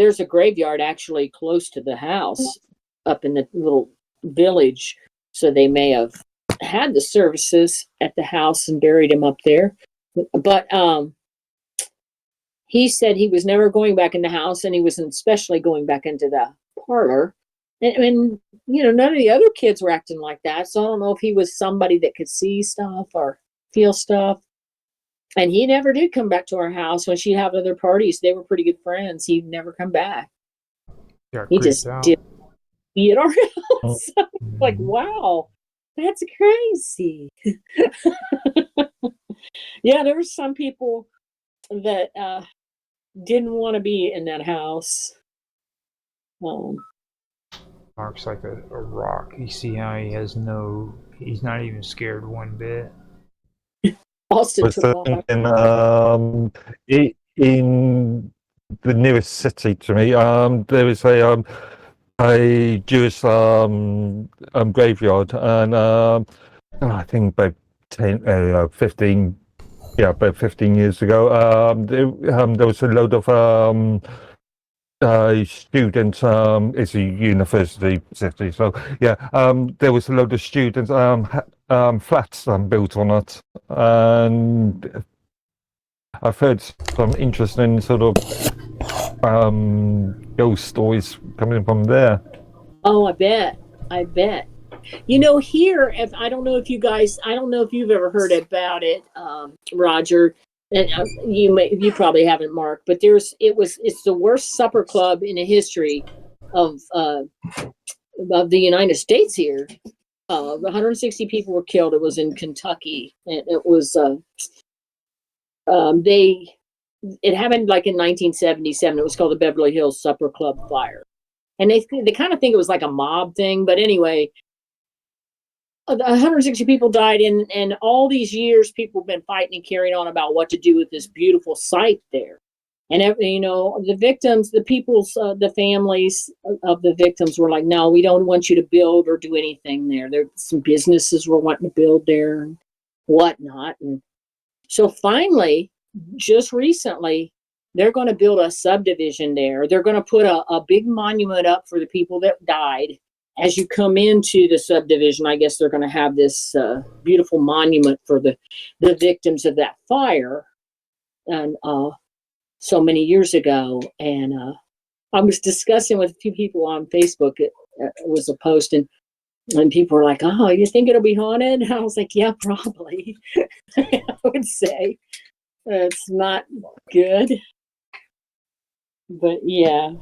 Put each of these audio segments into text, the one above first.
there's a graveyard actually close to the house up in the little village. So they may have had the services at the house and buried him up there. But he said he was never going back in the house, and he wasn't especially going back into the parlor. And none of the other kids were acting like that. So I don't know if he was somebody that could see stuff or feel stuff. And he never did come back to our house when she'd have other parties. They were pretty good friends. He'd never come back. He just did be at our house. Like, wow, that's crazy. Yeah, there were some people that didn't want to be in that house. Mark's like a rock. You see how he's not even scared one bit. Austin in the nearest city to me, there is a Jewish graveyard, and I think about 15 years ago, there was a load of students. It's a university city, so there was a load of students, flats built on it, and I've heard some interesting sort of ghost stories coming from there. Oh, I bet. Here, I don't know if you've ever heard about it, Roger, and you probably haven't, Mark, but it's the worst supper club in the history of the United States here. 160 people were killed. It was in Kentucky, and it was it happened like in 1977. It was called the Beverly Hills Supper Club Fire, and they kind of think it was like a mob thing, but anyway, 160 people died, and all these years people have been fighting and carrying on about what to do with this beautiful site there. And the victims, the families of the victims were like, no, we don't want you to build or do anything there. There some businesses were wanting to build there and whatnot. And so finally, just recently, they're going to build a subdivision there. They're going to put a big monument up for the people that died. As you come into the subdivision, I guess they're going to have this beautiful monument for the victims of that fire. And so many years ago, and I was discussing with a few people on Facebook. It was a post, and people were like, "Oh, you think it'll be haunted?" And I was like, "Yeah, probably." I would say it's not good, but yeah,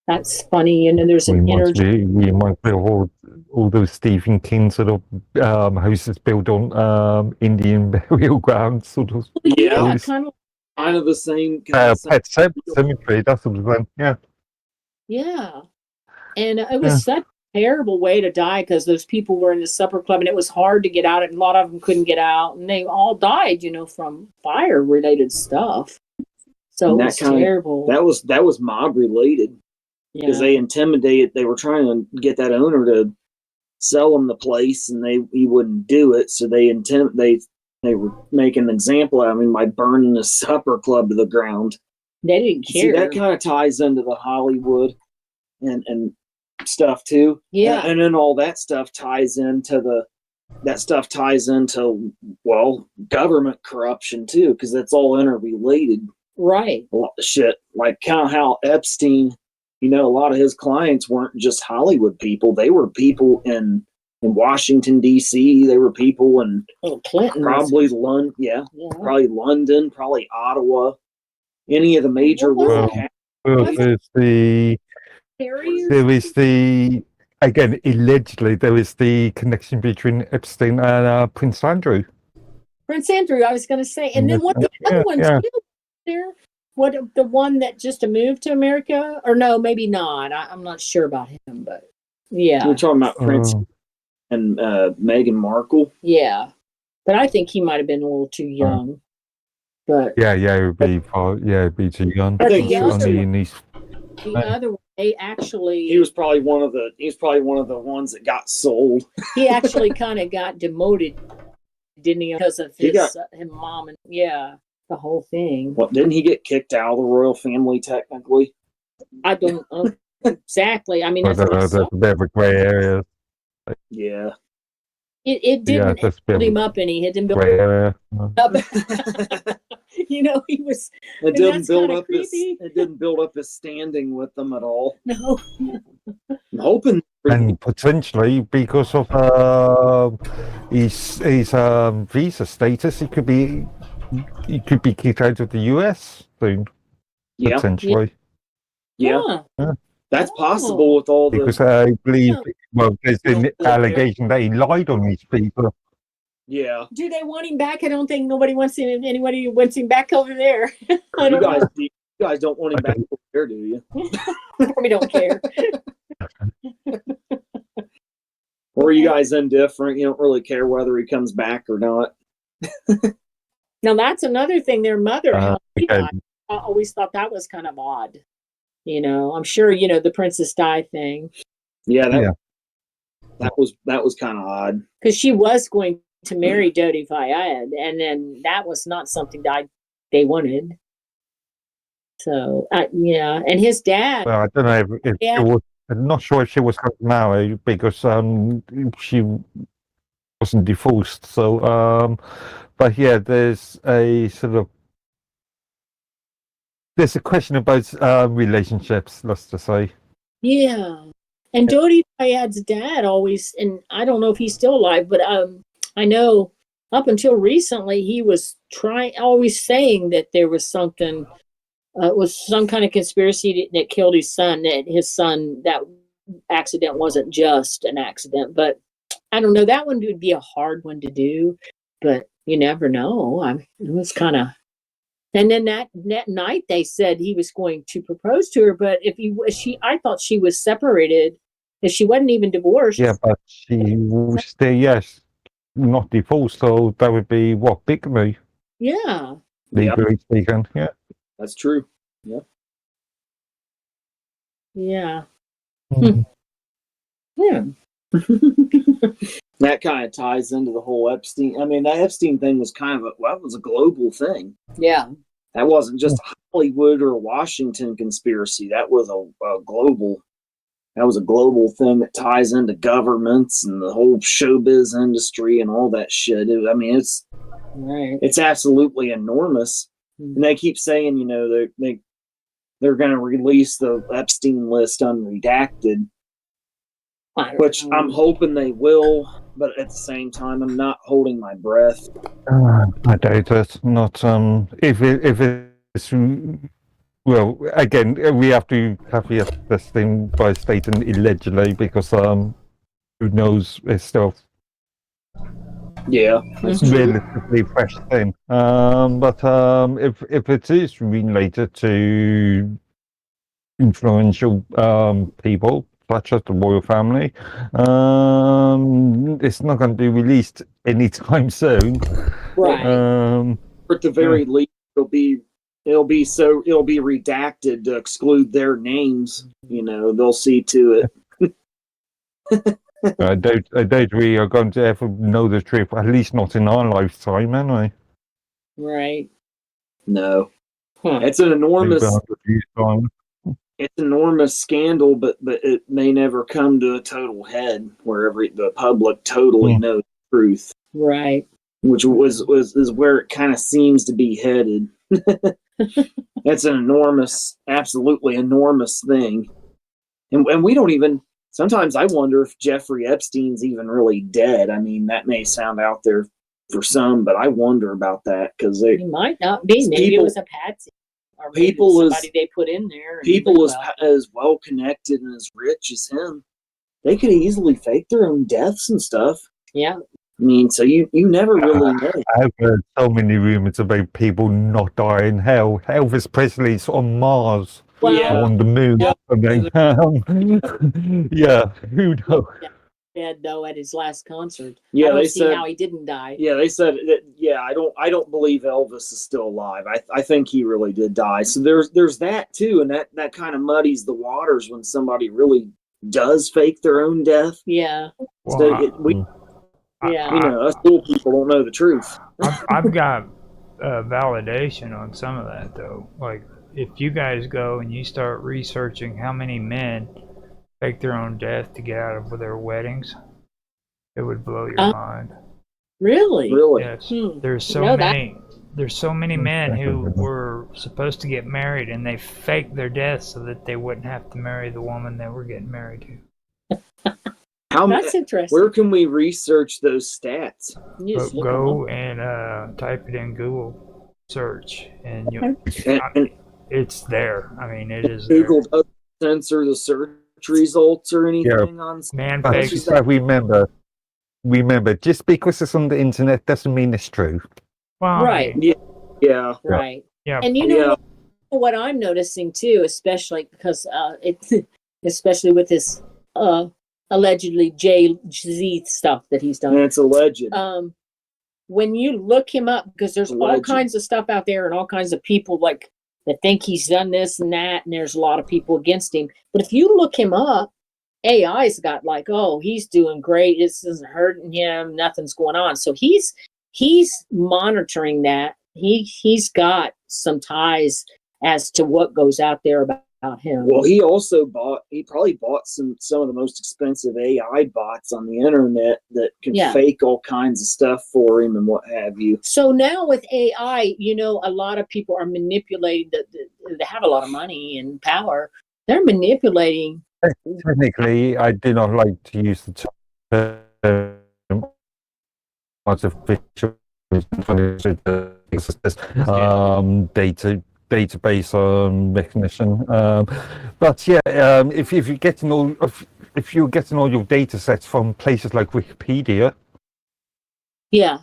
that's funny. There's an energy. We might be all those Stephen King sort of houses built on Indian burial grounds, sort of. Yeah, kind of the same. Pet cemetery. That's what it was. Yeah. Yeah, and it was such a terrible way to die because those people were in the supper club, and it was hard to get out. And a lot of them couldn't get out, and they all died, from fire-related stuff. So it was terrible. That was mob-related. Because they intimidated. They were trying to get that owner to sell them the place, and he wouldn't do it. So they were making an example out of him by burning the supper club to the ground. They didn't care. See, that kind of ties into the Hollywood and stuff too. Yeah, and then all that stuff ties into government corruption too, because that's all interrelated. Right. A lot of shit, like kind of how Epstein. A lot of his clients weren't just Hollywood people. They were people in Washington, D.C. They were people in Clinton, probably London. Yeah, probably London, probably Ottawa. Any of the major there is again, allegedly, there is the connection between Epstein and Prince Andrew. Prince Andrew, I was going to say. And then what the other one too there? What, the one that just moved to America? Or no, maybe not. I'm not sure about him, but yeah. We're talking about Prince and Meghan Markle. Yeah. But I think he might have been a little too young. But it would be too young. But the other one, they actually he was probably one of the ones that got sold. He actually kind of got demoted, didn't he? Because of his mom and the whole thing. Well, didn't he get kicked out of the royal family technically? I don't know exactly. I mean, But that's what I there's saw. a bit of a grey area. Yeah. It Yeah, didn't that's build him up any. It didn't build Grey area. him up. You know, he was. It And didn't that's build kinda up his. creepy. It didn't build up his standing with them at all. No. I'm hoping. And potentially because of his visa status, he could be kicked out of the US soon. Yeah. Potentially. Yeah. Huh. That's Oh. possible with all the. Because I believe, Yeah. well, there's an Well, yeah. allegation that he lied on these people. Yeah. Do they want him back? I don't think anybody wants him back over there. I don't know. You guys don't want him back over there, do you? We don't care. Or are you guys indifferent? You don't really care whether he comes back or not. Now that's another thing. Their mother, how he okay. died. I always thought that was kind of odd. You know, I'm sure you know the Princess Di thing Yeah. Yeah. That was kind of odd. because she was going to marry Dodi Fayed, and then that was not something that they wanted. So yeah, and his dad. Well, I don't know if Yeah. she was. I'm not sure if she was going to marry because she wasn't divorced. So, but yeah, there's a question about relationships. Let's just say. Yeah. And Dodi Fayed's dad always, and I don't know if he's still alive, but I know up until recently he was always saying that there was something, was some kind of conspiracy that killed his son, that accident wasn't just an accident. But I don't know, that one would be a hard one to do, but you never know. It was kind of. And then that night they said he was going to propose to her, but I thought she was separated, if she wasn't even divorced. Yeah, but she was still, yes, not divorced, so that would be what, bigamy, Yeah. legally speaking. Yeah. That's true. Yeah. Yeah. Mhm. Yeah. That kind of ties into the whole Epstein. I mean, that Epstein thing was that was a global thing. Yeah. That wasn't just a Hollywood or a Washington conspiracy. That was a global. That was a global thing that ties into governments and the whole showbiz industry and all that shit. I mean, it's absolutely enormous. And they keep saying, you know, they're going to release the Epstein list unredacted, which I'm hoping they will. But at the same time, I'm not holding my breath. I doubt it. Not if it's well. Again, we have to caveat this thing by stating allegedly because who knows? It's still Yeah, relatively fresh thing. But if it is related to influential people such as the royal family, it's not going to be released anytime soon. Right. Or at the very least, it'll be redacted to exclude their names. You know, they'll see to it. I doubt we are going to ever know the truth, at least not in our lifetime, anyway. Right. No, Huh. it's an enormous. Maybe 100 years' time. It's an enormous scandal, but it may never come to a total head where the public totally knows the truth. Right. Which is where it kind of seems to be headed. It's an absolutely enormous thing, and we don't even. Sometimes I wonder if Jeffrey Epstein's even really dead. I mean, that may sound out there for some, but I wonder about that because He might not be. Maybe it was a patsy. Or maybe somebody they put in there. People as well connected and as rich as him, they could easily fake their own deaths and stuff. Yeah. I mean, so you never really know. I've heard so many rumors about people not dying. Hell, Elvis Presley's on Mars, on the moon. Yeah. Yeah, who knows? Dead though at his last concert. Yeah, they said how he didn't die. Yeah, they said that. Yeah, I don't believe Elvis is still alive. I think he really did die. So there's that too, and that kind of muddies the waters when somebody really does fake their own death. Yeah. So you know, us little people don't know the truth. I've got validation on some of that, though. Like, if you guys go and you start researching how many men fake their own death to get out of their weddings, it would blow your mind. Really? Really? Yes. Hmm. There's so No, many. There's so many men who were supposed to get married, and they faked their death so that they wouldn't have to marry the woman they were getting married to. That's interesting. Where can we research those stats? You just look Go them up. and type it in Google search, and And it's there. I mean, it is there. Googled censor the search results or anything on. Man But fakes. remember, just because it's on the internet doesn't mean it's true. Well, Right. Yeah. Right. Yeah. And you know what I'm noticing too, especially because especially with this allegedly Jay-Z stuff that he's done. And it's alleged. When you look him up, because there's all kinds of stuff out there and all kinds of people like that think he's done this and that, and there's a lot of people against him. But if you look him up, AI's got like, oh, he's doing great. This isn't hurting him. Nothing's going on. So he's monitoring that. He's got some ties as to what goes out there about him. Well, he probably bought some of the most expensive AI bots on the internet that can fake all kinds of stuff for him and what have you. So now with AI, you know, a lot of people are manipulating they have a lot of money and power. They're manipulating. Technically, I do not like to use the term artificial database recognition. But yeah, if you're getting all your data sets from places like Wikipedia, yeah,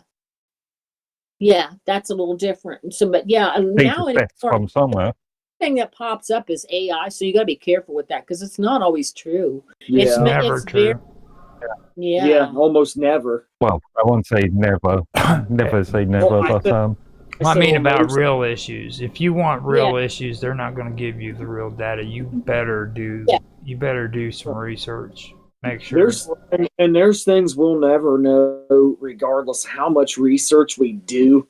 that's a little different. So, but yeah, now from somewhere. Thing that pops up is AI, so you got to be careful with that because it's not always true. Yeah. It's never true. Yeah, almost never. Well, I won't say never. Never say never, but I mean about real issues. If you want real issues, they're not going to give you the real data. You better do some research. Make sure. There's things we'll never know, regardless how much research we do,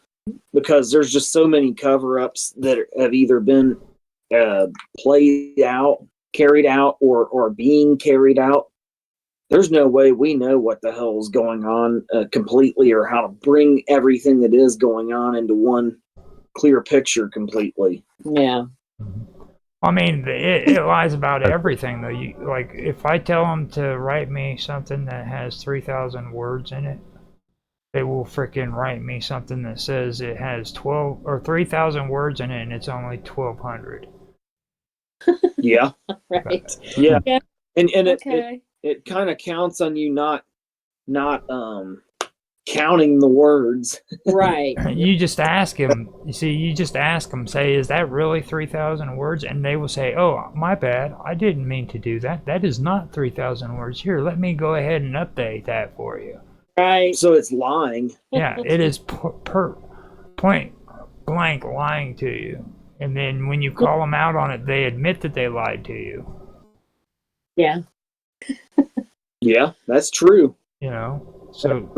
because there's just so many cover-ups that have either been carried out, or being carried out. There's no way we know what the hell is going on completely, or how to bring everything that is going on into one clear picture completely. Yeah. I mean, it lies about everything, though. Like, if I tell them to write me something that has 3,000 words in it, they will freaking write me something that says it has 12 or 3,000 words in it, and it's only 1,200. Yeah. Right. Yeah. And Okay. it kind of counts on you not counting the words. Right. You just ask him. You just ask them. Say, is that really 3,000 words? And they will say, oh, my bad. I didn't mean to do that. That is not 3,000 words. Here, let me go ahead and update that for you. Right. So it's lying. Yeah, it is point blank lying to you. And then when you call them out on it, they admit that they lied to you. Yeah. Yeah, that's true. You know, so